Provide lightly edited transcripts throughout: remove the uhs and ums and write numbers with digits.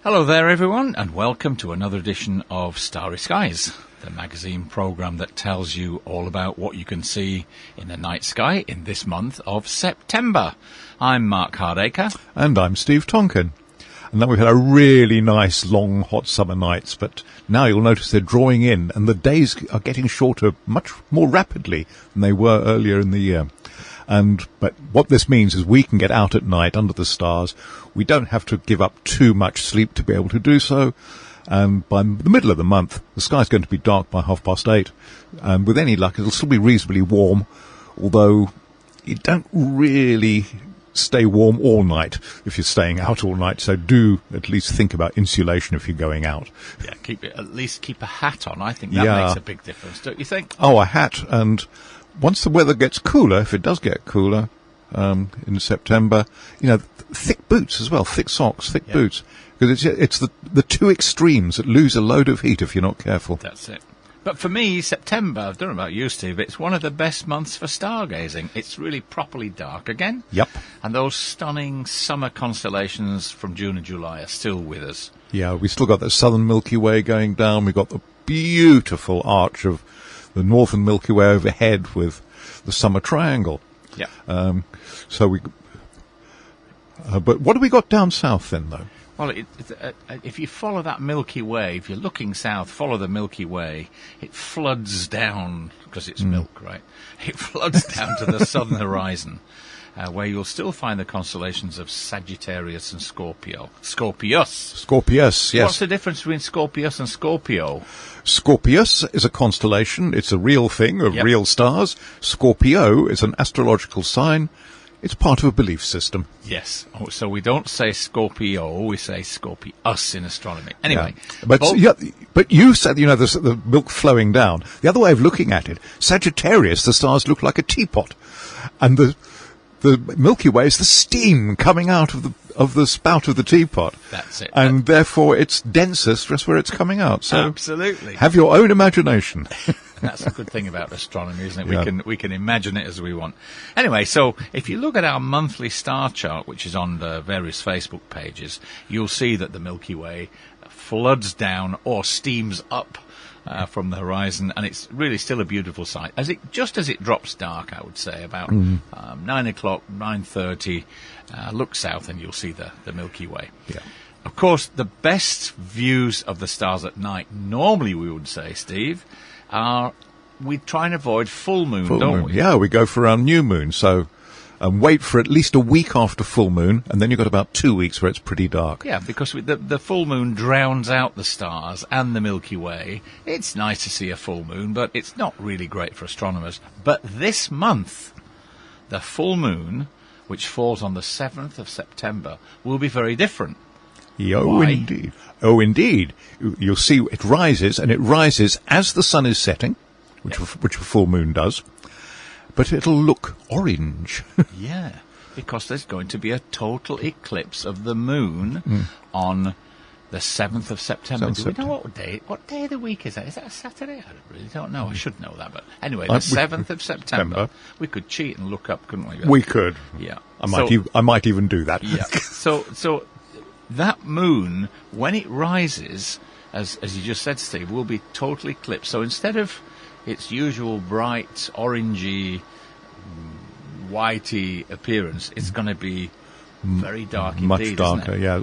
Hello there, everyone, and welcome to another edition of Starry Skies, the magazine programme that tells you all about what you can see in the night sky in this month of September. I'm Mark Hardacre. And I'm Steve Tonkin. And then we've had a really nice, long, hot summer nights, but now you'll notice they're drawing in, and the days are getting shorter much more rapidly than they were earlier in the year. But what this means is we can get out at night under the stars. We don't have to give up too much sleep to be able to do so. And by the middle of the month, the sky's going to be dark by 8:30. And with any luck, it'll still be reasonably warm, although you don't really stay warm all night if you're staying out all night. So do at least think about insulation if you're going out. Yeah, at least keep a hat on. I think that makes a big difference, don't you think? Oh, a hat. And once the weather gets cooler, if it does get cooler in September, thick boots as well, thick socks, thick boots. Because it's the two extremes that lose a load of heat if you're not careful. That's it. But for me, September, I don't know about you, Steve, it's one of the best months for stargazing. It's really properly dark again. Yep. And those stunning summer constellations from June and July are still with us. Yeah, we still got the southern Milky Way going down. We've got the beautiful arch of the northern Milky Way overhead with the summer triangle. Yeah. But what have we got down south then, though? Well, if you follow that Milky Way, if you're looking south, follow the Milky Way, it floods down, because it's milk, right? It floods down to the southern horizon, where you'll still find the constellations of Sagittarius and Scorpio. Scorpius, yes. What's the difference between Scorpius and Scorpio? Scorpius is a constellation. It's a real thing of real stars. Scorpio is an astrological sign. It's part of a belief system. Yes. Oh, so we don't say Scorpio, we say Scorpius in astronomy. Anyway. Yeah. But you said, the milk flowing down. The other way of looking at it, Sagittarius, the stars look like a teapot. And the Milky Way is the steam coming out of the spout of the teapot. That's it. And therefore it's densest just where it's coming out. So absolutely. Have your own imagination. That's a good thing about astronomy, isn't it? Yeah. We can imagine it as we want. Anyway, so if you look at our monthly star chart, which is on the various Facebook pages, you'll see that the Milky Way floods down or steams up from the horizon, and it's really still a beautiful sight. Just as it drops dark, I would say, about 9 o'clock, 9:30, look south and you'll see the Milky Way. Yeah. Of course, the best views of the stars at night, normally we would say, Steve, we try and avoid full moon, don't we? Yeah, we go for our new moon, so wait for at least a week after full moon, and then you've got about 2 weeks where it's pretty dark. Yeah, because the full moon drowns out the stars and the Milky Way. It's nice to see a full moon, but it's not really great for astronomers. But this month, the full moon, which falls on the 7th of September, will be very different. Indeed. Oh, indeed. You'll see it rises, and it rises as the sun is setting, which a full moon does, but it'll look orange. Yeah, because there's going to be a total eclipse of the moon on the 7th of September. Do we know what day of the week is that? Is that a Saturday? I really don't know. I should know that. But anyway, the 7th of September. We could cheat and look up, couldn't we? We could. Yeah. I might even do that. Yeah. So that moon, when it rises, as you just said, Steve, will be totally eclipsed. So instead of its usual bright, orangey, whitey appearance, it's going to be very dark indeed, much darker, isn't it? Yeah,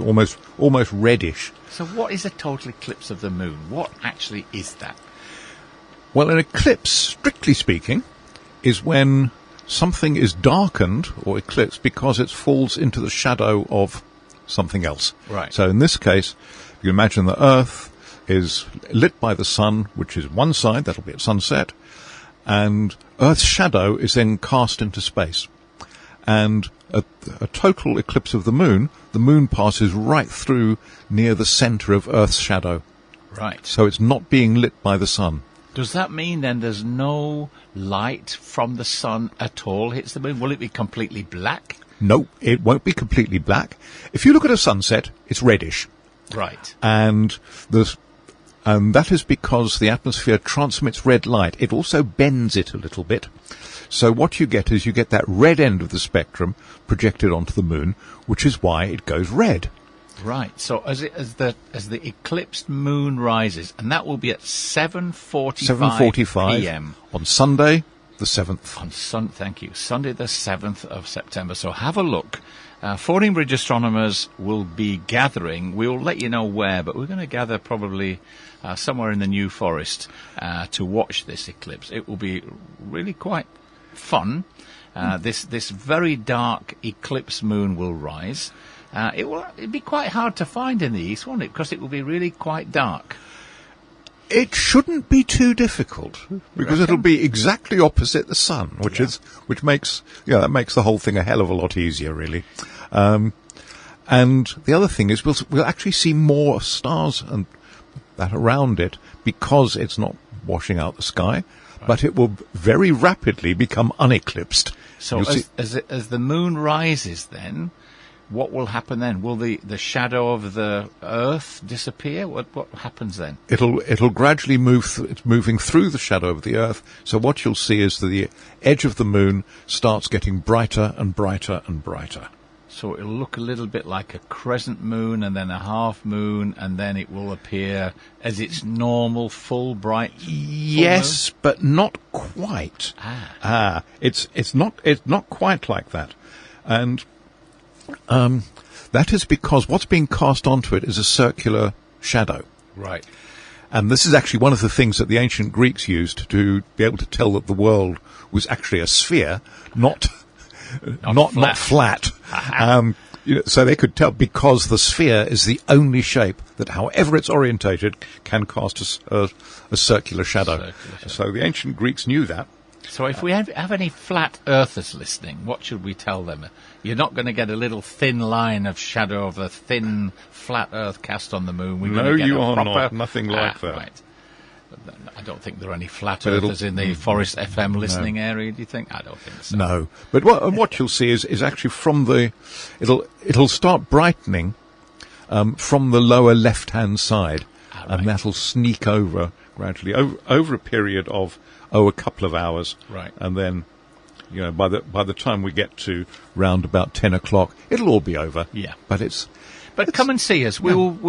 almost reddish. So what is a total eclipse of the moon? What actually is that? Well, an eclipse, strictly speaking, is when something is darkened or eclipsed because it falls into the shadow of something else. Right. So in this case, you imagine the Earth is lit by the sun, which is one side, that'll be at sunset, and Earth's shadow is then cast into space. And a total eclipse of the moon passes right through near the centre of Earth's shadow. Right. So it's not being lit by the sun. Does that mean then there's no light from the sun at all hits the moon? Will it be completely black? No, it won't be completely black. If you look at a sunset, it's reddish. Right. And that is because the atmosphere transmits red light. It also bends it a little bit. So what you get is that red end of the spectrum projected onto the moon, which is why it goes red. Right. So as the eclipsed moon rises, and that will be at 7:45 p.m. on Sunday, the 7th. Thank you. Sunday, the 7th of September. So have a look. Fordingbridge astronomers will be gathering. We'll let you know where, but we're going to gather probably somewhere in the New Forest to watch this eclipse. It will be really quite fun. This very dark eclipse moon will rise. It'd be quite hard to find in the east, won't it? Because it will be really quite dark. It shouldn't be too difficult because it'll be exactly opposite the sun, which makes the whole thing a hell of a lot easier, really. And the other thing is we'll actually see more stars and that around it because it's not washing out the sky, but it will very rapidly become uneclipsed. So as the moon rises, then what will happen then? Will the shadow of the Earth disappear? What happens then? It'll gradually move. It's moving through the shadow of the Earth. So what you'll see is that the edge of the moon starts getting brighter and brighter and brighter. So it'll look a little bit like a crescent moon and then a half moon, and then it will appear as its normal full bright. Yes, moon? But not quite. It's not quite like that, and that is because what's being cast onto it is a circular shadow. Right. And this is actually one of the things that the ancient Greeks used to be able to tell that the world was actually a sphere, not flat. So they could tell because the sphere is the only shape that, however it's orientated, can cast a circular shadow. So the ancient Greeks knew that. So if we have any flat earthers listening, what should we tell them? You're not going to get a little thin line of shadow of a thin flat earth cast on the moon. No, you are not. Nothing like that. Right. I don't think there are any flat earthers in the Forest FM listening area, do you think? I don't think so. No. But what you'll see is actually it'll start brightening from the lower left-hand side. Right. And that'll sneak over gradually over a period of a couple of hours. Right. And then, by the time we get to round about 10 o'clock, it'll all be over. Yeah. But come and see us. We'll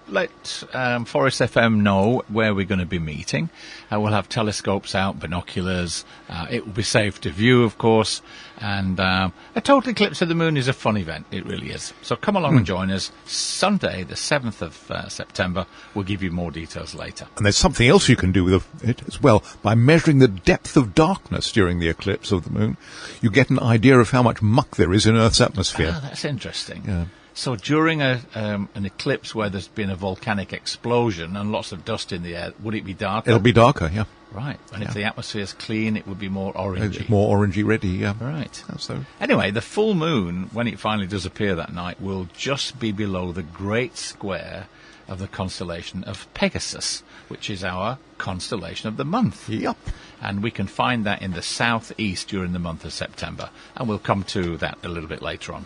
let Forest FM know where we're going to be meeting. We'll have telescopes out, binoculars. It will be safe to view, of course. And a total eclipse of the moon is a fun event. It really is. So come along and join us. Sunday, the 7th of September. We'll give you more details later. And there's something else you can do with it as well. By measuring the depth of darkness during the eclipse of the moon, you get an idea of how much muck there is in Earth's atmosphere. That's interesting. Yeah. So during an eclipse where there's been a volcanic explosion and lots of dust in the air, would it be darker? It'll be darker, yeah. Right. And if the atmosphere's clean, it would be more orangey. It's more orangey reddy, yeah. Right. So. Anyway, the full moon, when it finally does appear that night, will just be below the Great Square of the Constellation of Pegasus, which is our constellation of the month. Yep. And we can find that in the southeast during the month of September. And we'll come to that a little bit later on.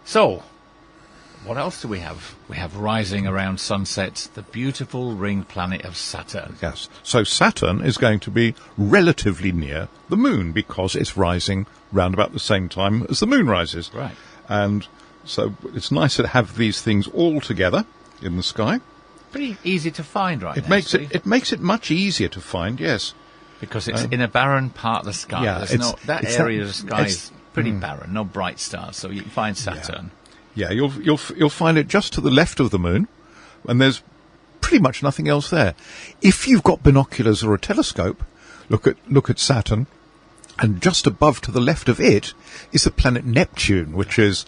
So, what else do we have? We have rising around sunset, the beautiful ring planet of Saturn. Yes. So Saturn is going to be relatively near the moon because it's rising round about the same time as the moon rises. Right. And so it's nice to have these things all together in the sky. Pretty easy to find, right? It makes it much easier to find, yes. Because it's in a barren part of the sky. Yeah, that area of the sky is pretty barren, no bright stars, so you can find Saturn. Yeah, you'll find it just to the left of the moon, and there's pretty much nothing else there. If you've got binoculars or a telescope, look at Saturn, and just above to the left of it is the planet Neptune, which is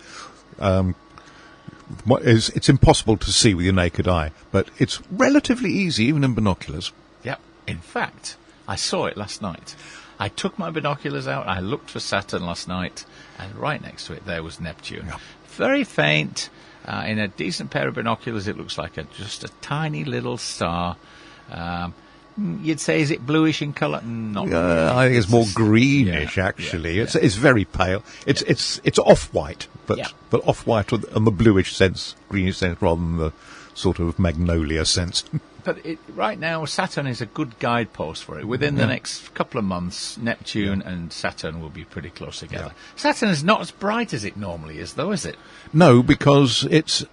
it's impossible to see with your naked eye, but it's relatively easy even in binoculars. Yep. In fact, I saw it last night. I took my binoculars out, I looked for Saturn last night, and right next to it there was Neptune. Yeah. Very faint. In a decent pair of binoculars, it looks like just a tiny little star. You'd say, is it bluish in colour? Not really. I think it's more greenish, actually. Yeah. It's very pale. It's off-white, but off-white on the bluish sense, greenish sense, rather than the sort of magnolia sense. But right now, Saturn is a good guidepost for it. Within the next couple of months, Neptune and Saturn will be pretty close together. Yeah. Saturn is not as bright as it normally is, though, is it? No, because its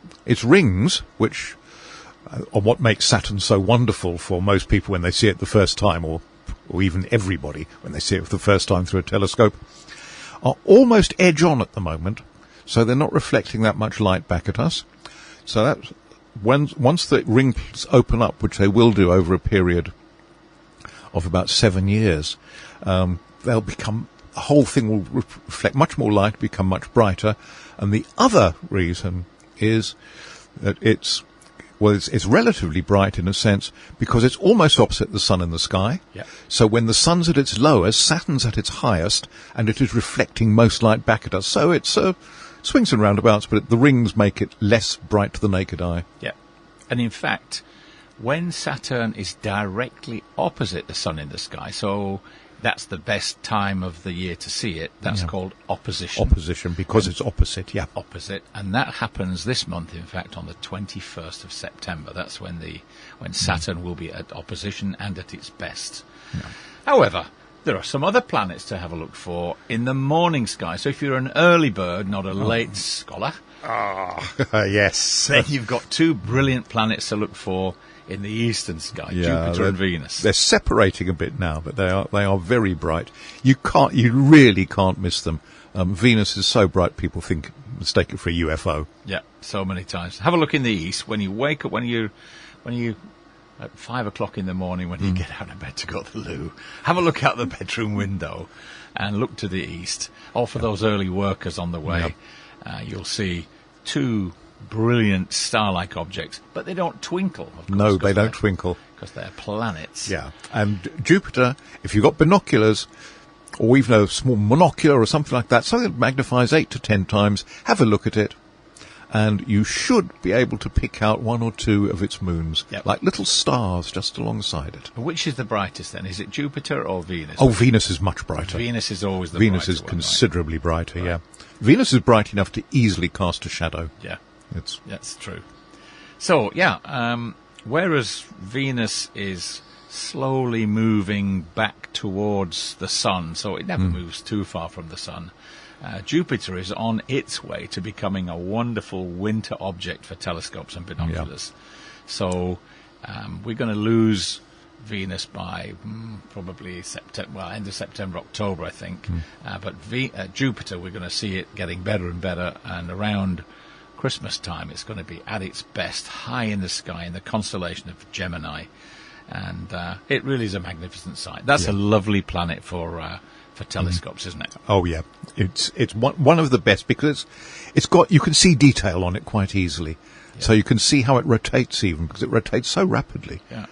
rings, which are what makes Saturn so wonderful for most people when they see it the first time, or even everybody when they see it for the first time through a telescope, are almost edge on at the moment, so they're not reflecting that much light back at us. So that's once the rings open up, which they will do over a period of about 7 years, they'll become, the whole thing will reflect much more light, become much brighter. And the other reason is that it's relatively bright in a sense because it's almost opposite the sun in the sky. Yeah. So when the sun's at its lowest, Saturn's at its highest, and it is reflecting most light back at us. So it's swings and roundabouts, but the rings make it less bright to the naked eye. Yeah. And in fact, when Saturn is directly opposite the sun in the sky, so that's the best time of the year to see it, that's called opposition. Opposition, because it's opposite, yeah. Opposite. And that happens this month, in fact, on the 21st of September. That's when Saturn will be at opposition and at its best. Yeah. However, there are some other planets to have a look for in the morning sky. So if you're an early bird, not a late scholar, yes, then you've got two brilliant planets to look for in the eastern sky, Jupiter and Venus. They're separating a bit now, but they are very bright. You really can't miss them. Venus is so bright, people mistake it for a UFO. Yeah, so many times. Have a look in the east when you wake up, when you at 5 o'clock in the morning when you get out of bed to go to the loo. Have a look out the bedroom window and look to the east. Or for those early workers on the way, you'll see two brilliant star-like objects, but they don't twinkle, of course. No, they don't twinkle. Because they're planets. Yeah, and Jupiter, if you've got binoculars, or even a small monocular or something like that, something that magnifies 8 to 10 times, have a look at it. And you should be able to pick out one or two of its moons, like little stars just alongside it. Which is the brightest then? Is it Jupiter or Venus? Oh, Venus is much brighter. Venus is always the Venus brighter is one, considerably right? brighter, yeah. Venus is bright enough to easily cast a shadow. Yeah, that's true. So, whereas Venus is slowly moving back towards the sun, so it never moves too far from the sun, Jupiter is on its way to becoming a wonderful winter object for telescopes and binoculars. So we're going to lose Venus by probably end of September, October, I think. But Jupiter, we're going to see it getting better and better, and around Christmas time it's going to be at its best, high in the sky in the constellation of Gemini. And it really is a magnificent sight. That's a lovely planet for telescopes, isn't it? Oh yeah, it's one of the best because you can see detail on it quite easily, so you can see how it rotates even because it rotates so rapidly. Yeah.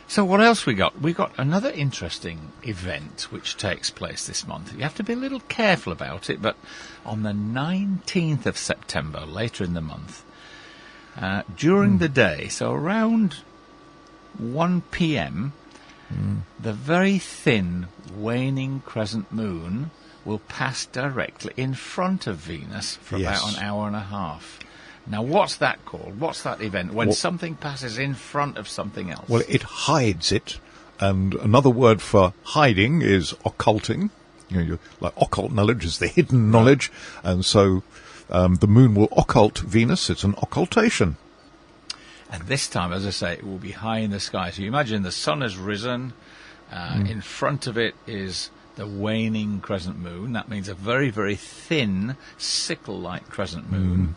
So what else we got? We got another interesting event which takes place this month. You have to be a little careful about it, but on the 19th of September, later in the month, during the day, so around 1 p.m. The very thin, waning crescent moon will pass directly in front of Venus for about an hour and a half. Now, what's that called? What's that event? When something passes in front of something else? Well, it hides it, and another word for hiding is occulting. Like occult knowledge is the hidden knowledge, and so the moon will occult Venus. It's an occultation. And this time, as I say, it will be high in the sky. So you imagine the sun has risen. In front of it is the waning crescent moon. That means a very, very thin, sickle-like crescent moon.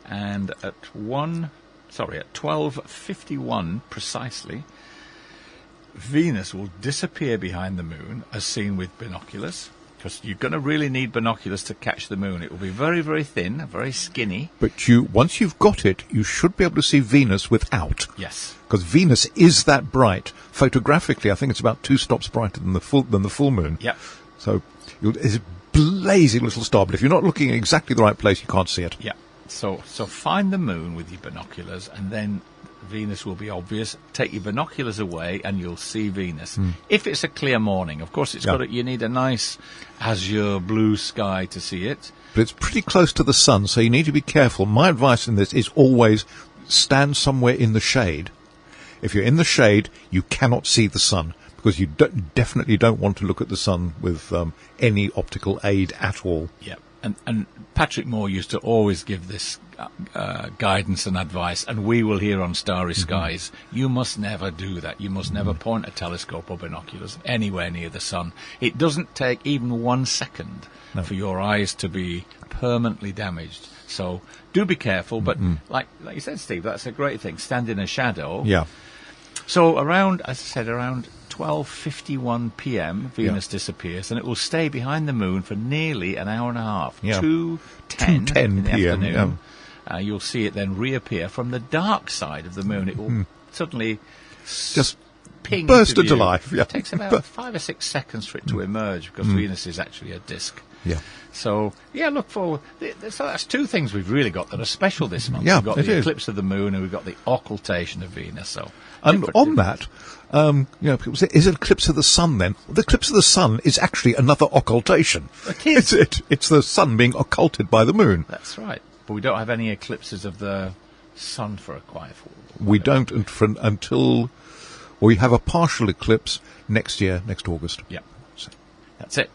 And at 12:51 precisely, Venus will disappear behind the moon as seen with binoculars. Because you're going to really need binoculars to catch the moon. It will be very, very thin, very skinny. But once you've got it, you should be able to see Venus without. Yes. Because Venus is that bright. Photographically, I think it's about 2 stops brighter than the full moon. Yeah. So it's a blazing little star. But if you're not looking in exactly the right place, you can't see it. Yeah. So find the moon with your binoculars, and then Venus will be obvious. Take your binoculars away, and you'll see Venus. If it's a clear morning, of course, you need a nice azure blue sky to see it. But it's pretty close to the sun, so you need to be careful. My advice in this is always stand somewhere in the shade. if you're in the shade, you cannot see the sun, because you definitely don't want to look at the sun with any optical aid at all. Yeah, and Patrick Moore used to always give this guidance and advice, and we will hear on Starry Skies, you must never do that. You must never point a telescope or binoculars anywhere near the sun. It doesn't take even 1 second for your eyes to be permanently damaged. So do be careful, but like you said, Steve, that's a great thing. Stand in a shadow. Yeah. So around 12:51 p.m. Venus disappears, and it will stay behind the moon for nearly an hour and a half. 2:10 in the p.m. afternoon. You'll see it then reappear from the dark side of the moon. It will suddenly just ping burst into view. life. Yeah. It takes about 5 or 6 seconds for it to emerge, because Venus is actually a disk. Yeah. So, look forward. So that's two things we've really got that are special this month. Yeah, we've got it the is. eclipse of the moon, and we've got the occultation of Venus. So, And on that, people say, is it eclipse of the sun then? Well, the eclipse of the sun is actually another occultation. It is. It's the sun being occulted by the moon. That's right. But we don't have any eclipses of the sun for quite a while. We don't until we have a partial eclipse next year, next August. Yeah. That's it.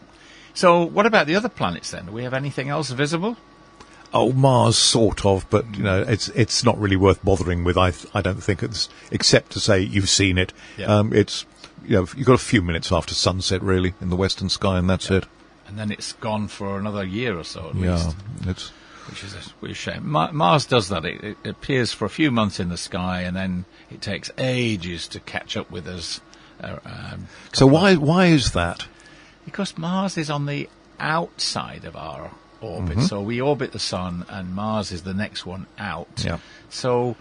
So what about the other planets then? Do we have anything else visible? Oh, Mars, sort of, but it's not really worth bothering with. I don't think it's, except to say you've seen it. Yeah. It's you've got a few minutes after sunset, really, in the western sky, and that's it. And then it's gone for another year or so at least. It's Which is a shame. Mars does that. It appears for a few months in the sky, and then it takes ages to catch up with us. So why is that? Because Mars is on the outside of our orbit. So we orbit the sun, and Mars is the next one out. Yeah. So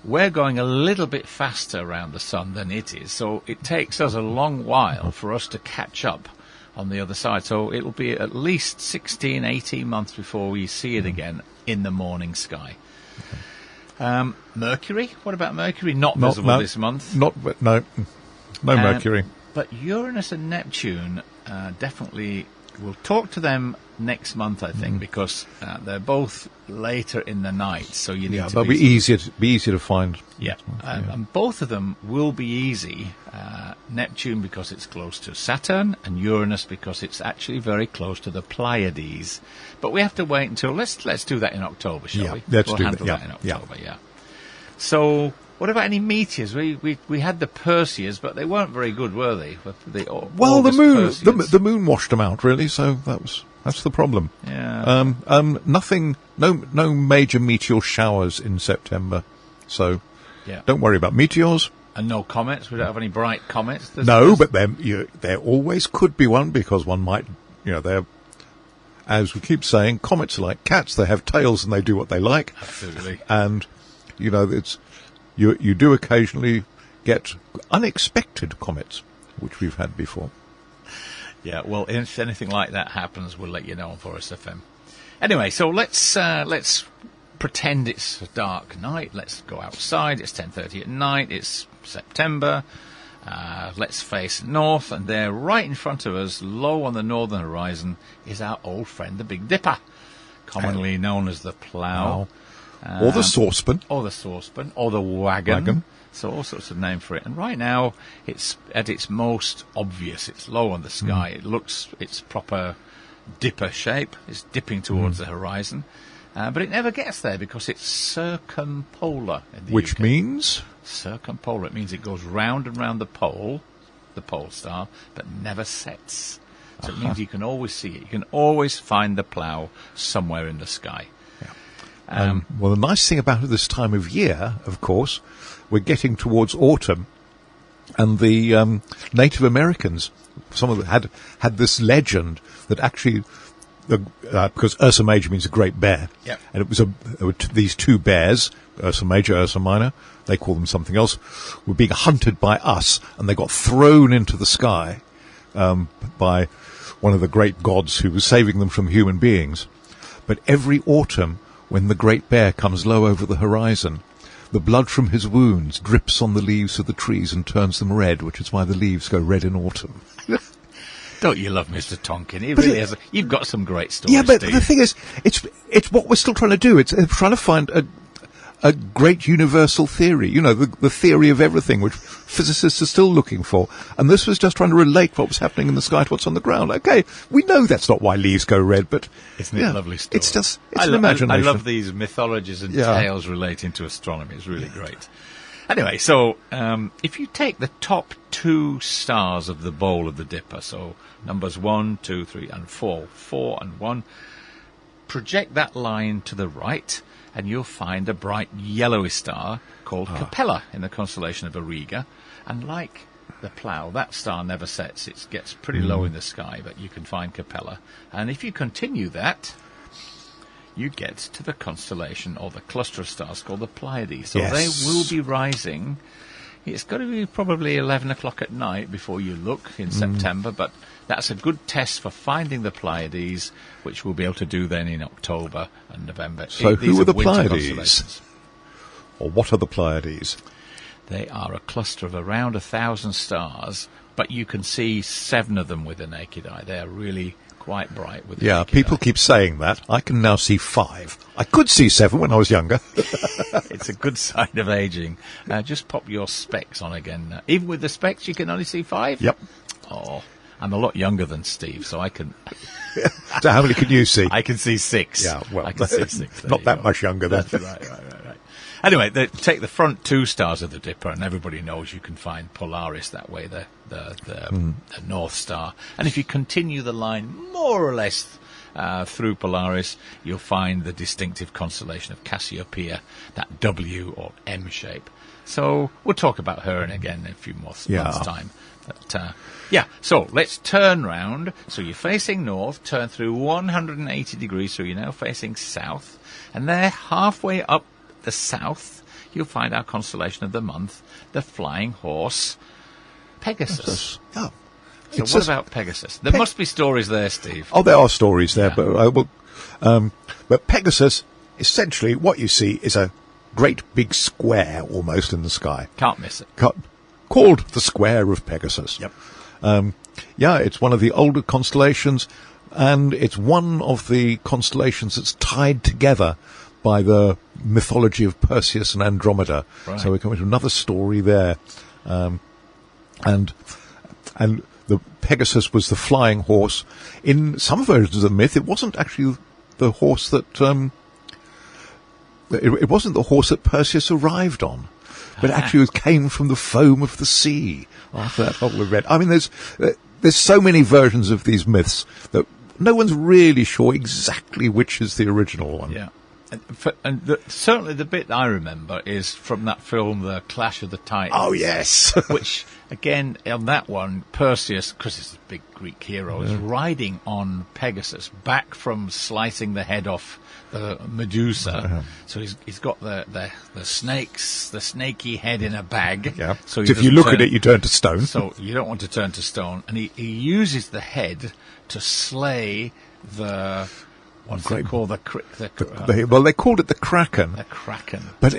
we're going a little bit faster around the sun than it is. So it takes us a long while for us to catch up on the other side. So it'll be at least 16, 18 months before we see it again in the morning sky. Mercury? What about Mercury? Not visible this month. No Mercury. But Uranus and Neptune definitely, we'll talk to them next month, I think, because they're both later in the night. So you need to they'll be easier to find. Yeah, and both of them will be easy. Neptune because it's close to Saturn, and Uranus because it's actually very close to the Pleiades. But we have to wait until let's do that in October, shall we? Let's we'll do handle that. that in October. Yeah. So, what about any meteors? We had the Perseids, but they weren't very good, were they? The moon washed them out, really. So that's the problem. Yeah. Nothing. No major meteor showers in September. So. Yeah. Don't worry about meteors. And no comets? We don't have any bright comets? But there always could be one, because one might, they're, as we keep saying, comets are like cats. They have tails and they do what they like. Absolutely. And, it's, you do occasionally get unexpected comets, which we've had before. Yeah, well, if anything like that happens, we'll let you know on Forest FM. Anyway, so let's pretend it's a dark night. Let's go outside. It's 10:30 at night. It's September. Let's face north, and there, right in front of us, low on the northern horizon, is our old friend, the Big Dipper, commonly known as the Plough. Or the Saucepan. Or the Wagon. So all sorts of names for it. And right now, it's at its most obvious. It's low on the sky. It looks its proper dipper shape. It's dipping towards the horizon. But it never gets there because it's circumpolar in the Which UK. means? Circumpolar. It means it goes round and round the pole star, but never sets. So it means you can always see it. You can always find the Plough somewhere in the sky. Well, the nice thing about it this time of year, of course, we're getting towards autumn, and the Native Americans, some of them had this legend that actually, because Ursa Major means a great bear, and there were these two bears, Ursa Major, Ursa Minor, they call them something else, were being hunted by us, and they got thrown into the sky by one of the great gods who was saving them from human beings. But every autumn, when the great bear comes low over the horizon, the blood from his wounds drips on the leaves of the trees and turns them red, which is why the leaves go red in autumn. Don't you love Mr. Tonkin? He really has. You've got some great stories. Yeah, but Steve. the thing is, it's what we're still trying to do. It's trying to find a great universal theory, the theory of everything, which physicists are still looking for. And this was just trying to relate what was happening in the sky to what's on the ground. Okay, we know that's not why leaves go red, but... Isn't it a lovely story? It's an imagination. I love these mythologies and tales relating to astronomy. It's really great. Anyway, so if you take the top 2 stars of the bowl of the Dipper, so numbers 1, 2, 3, and 4, 4 and 1, project that line to the right, and you'll find a bright yellowy star called Capella in the constellation of Auriga. And like the Plough, that star never sets. It gets pretty low in the sky, but you can find Capella. And if you continue that, you get to the constellation or the cluster of stars called the Pleiades. So they will be rising. It's got to be probably 11 o'clock at night before you look in September, but that's a good test for finding the Pleiades, which we'll be able to do then in October and November. So who are the Pleiades? Or what are the Pleiades? They are a cluster of around 1,000 stars, but you can see 7 of them with the naked eye. They are really quite bright with the naked people eye. Keep saying that. I can now see 5. I could see 7 when I was younger. It's a good sign of aging. Just pop your specs on again. Even with the specs, you can only see 5? Yep. Oh, I'm a lot younger than Steve, so I can... So how many can you see? I can see 6. Yeah, well, I can see 6. Not that much younger then. That's right. Anyway, take the front 2 stars of the Dipper, and everybody knows you can find Polaris that way, the North Star. And if you continue the line more or less through Polaris, you'll find the distinctive constellation of Cassiopeia, that W or M shape. So we'll talk about her again in a few months' time. But, so let's turn round. So you're facing north, turn through 180 degrees, so you're now facing south. And there, halfway up the south, you'll find our constellation of the month, the flying horse, Pegasus. Oh. So what about Pegasus? There must be stories there, Steve. Oh, there are stories there, but Pegasus, essentially, what you see is a great big square almost in the sky. Can't miss it. Called the Square of Pegasus. Yep. It's one of the older constellations, and it's one of the constellations that's tied together by the mythology of Perseus and Andromeda. Right. So we're coming to another story there. And the Pegasus was the flying horse. In some versions of the myth, it wasn't actually the horse that... it wasn't the horse that Perseus arrived on, but actually it came from the foam of the sea after that whole event. I mean, there's so many versions of these myths that no one's really sure exactly which is the original one. Yeah. Certainly the bit I remember is from that film, The Clash of the Titans. Oh, yes. Which, again, on that one, Perseus, because he's a big Greek hero, is riding on Pegasus back from slicing the head off the Medusa. So he's got the snaky head in a bag. Yeah. So if you look at it, you turn to stone. So you don't want to turn to stone. And he uses the head to slay the... What's it called? They called it the Kraken. The Kraken. But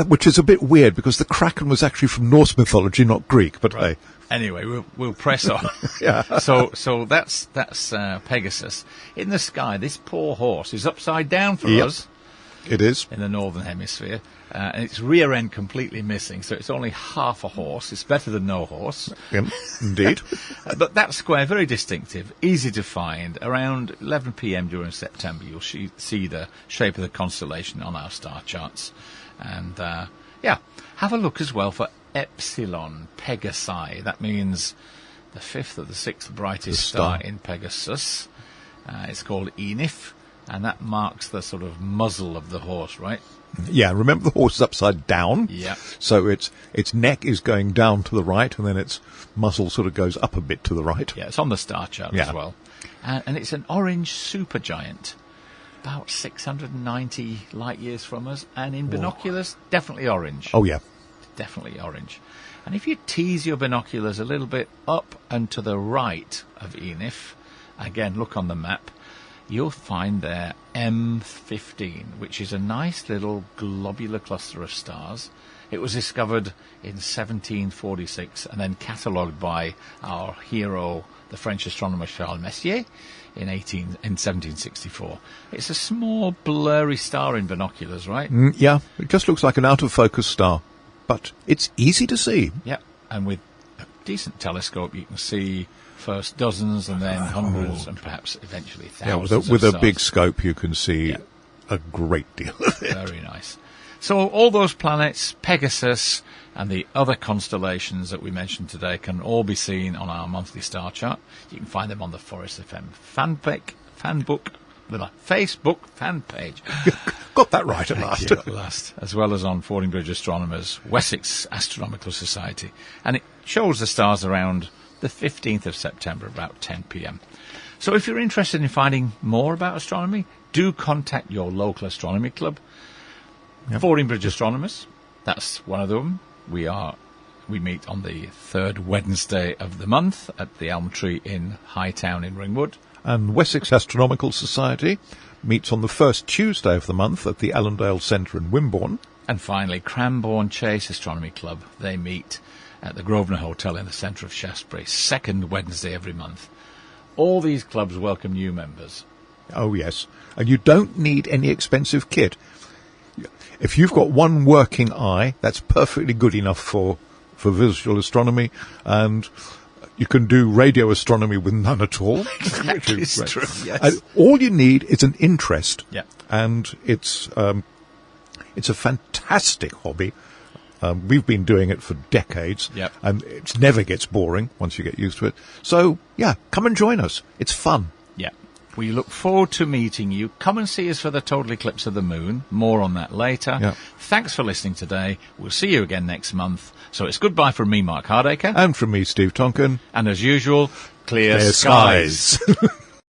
which is a bit weird because the Kraken was actually from Norse mythology, not Greek. But right. Anyway, we'll press on. So that's Pegasus in the sky. This poor horse is upside down for us. It is in the northern hemisphere, and its rear end completely missing. So it's only half a horse. It's better than no horse. Indeed. But that square, very distinctive, easy to find. Around 11 p.m. during September, you'll see the shape of the constellation on our star charts. And, have a look as well for Epsilion Pegasi. That means the 5th or the 6th brightest star in Pegasus. It's called Enif, and that marks the sort of muzzle of the horse, right? Yeah, remember the horse is upside down. Yeah. So its neck is going down to the right, and then its muzzle sort of goes up a bit to the right. Yeah, it's on the star chart as well. And it's an orange supergiant, about 690 light years from us, and in binoculars, definitely orange. Oh, yeah. Definitely orange. And if you tease your binoculars a little bit up and to the right of Enif, again, look on the map, you'll find there M15, which is a nice little globular cluster of stars. It was discovered in 1746 and then catalogued by our hero, the French astronomer Charles Messier, in 1764. It's a small, blurry star in binoculars, right? Yeah, it just looks like an out-of-focus star, but it's easy to see. Yeah, and with a decent telescope, you can see first dozens and then hundreds and perhaps eventually thousands. Yeah, with a stars. big scope, you can see a great deal of it. Very nice. So all those planets, Pegasus, and the other constellations that we mentioned today can all be seen on our monthly star chart. You can find them on the Forest FM Facebook fan page. Got that right at last. At last. As well as on Fordingbridge Astronomers, Wessex Astronomical Society. And it shows the stars around the 15th of September, about 10 p.m. So if you're interested in finding more about astronomy, do contact your local astronomy club. Yep. Fordingbridge Astronomers, that's one of them. We meet on the third Wednesday of the month at the Elm Tree in Hightown in Ringwood. And Wessex Astronomical Society meets on the first Tuesday of the month at the Allendale Centre in Wimborne. And finally, Cranbourne Chase Astronomy Club. They meet at the Grosvenor Hotel in the centre of Shaftesbury, second Wednesday every month. All these clubs welcome new members. Oh, yes. And you don't need any expensive kit. If you've got one working eye, that's perfectly good enough for visual astronomy, and you can do radio astronomy with none at all. That is true, yes. And all you need is an interest. Yeah. And it's a fantastic hobby. We've been doing it for decades, and it never gets boring once you get used to it. So, yeah, come and join us. It's fun. Yeah. We look forward to meeting you. Come and see us for the total eclipse of the moon. More on that later. Yeah. Thanks for listening today. We'll see you again next month. So it's goodbye from me, Mark Hardacre. And from me, Steve Tonkin. And as usual, clear skies.